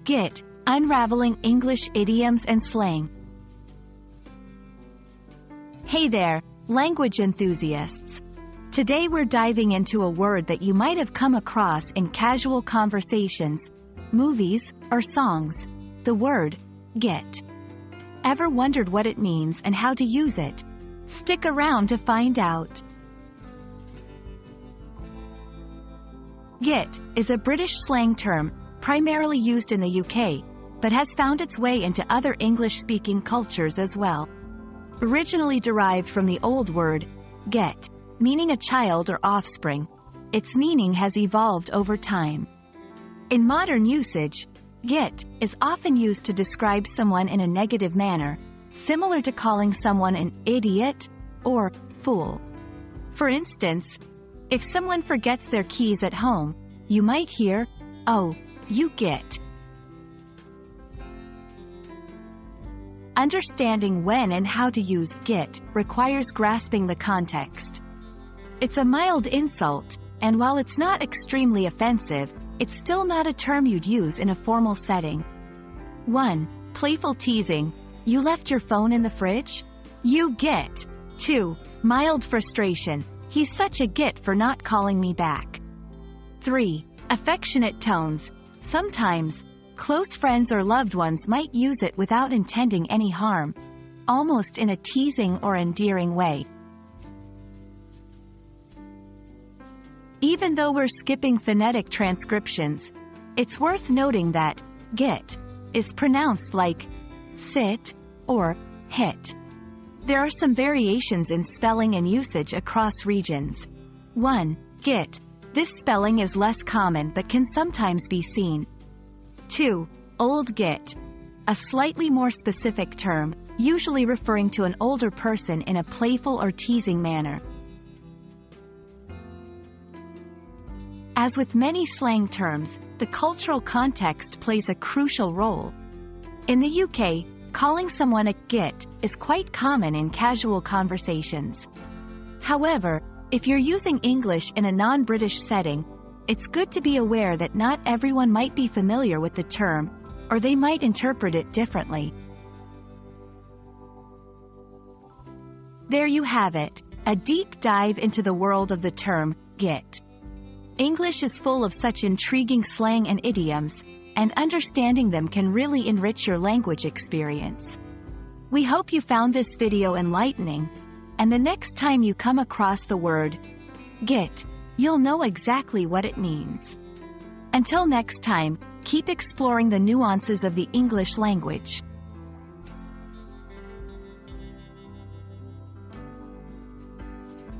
Get, Unraveling English Idioms and Slang. Hey there, language enthusiasts. Today we're diving into a word that you might have come across in casual conversations, movies, or songs. The word, get. Ever wondered what it means and how to use it? Stick around to find out. Get is a British slang term, primarily used in the UK, but has found its way into other English-speaking cultures as well. Originally derived from the old word, get, meaning a child or offspring, its meaning has evolved over time. In modern usage, get is often used to describe someone in a negative manner, similar to calling someone an idiot or fool. For instance, if someone forgets their keys at home, you might hear, "Oh, you get." Understanding when and how to use get requires grasping the context. It's a mild insult, and while it's not extremely offensive, it's still not a term you'd use in a formal setting. 1. Playful teasing. You left your phone in the fridge? You get. 2. Mild frustration. He's such a git for not calling me back. 3. Affectionate tones. Sometimes, close friends or loved ones might use it without intending any harm, almost in a teasing or endearing way. Even though we're skipping phonetic transcriptions, it's worth noting that get is pronounced like sit or hit. There are some variations in spelling and usage across regions. 1. Get. This spelling is less common but can sometimes be seen. 2. Old git. A slightly more specific term, usually referring to an older person in a playful or teasing manner. As with many slang terms, the cultural context plays a crucial role. In the UK, calling someone a git is quite common in casual conversations. However, if you're using English in a non-British setting, it's good to be aware that not everyone might be familiar with the term, or they might interpret it differently. There you have it, a deep dive into the world of the term, get. English is full of such intriguing slang and idioms, and understanding them can really enrich your language experience. We hope you found this video enlightening, and the next time you come across the word get, you'll know exactly what it means. Until next time, keep exploring the nuances of the English language.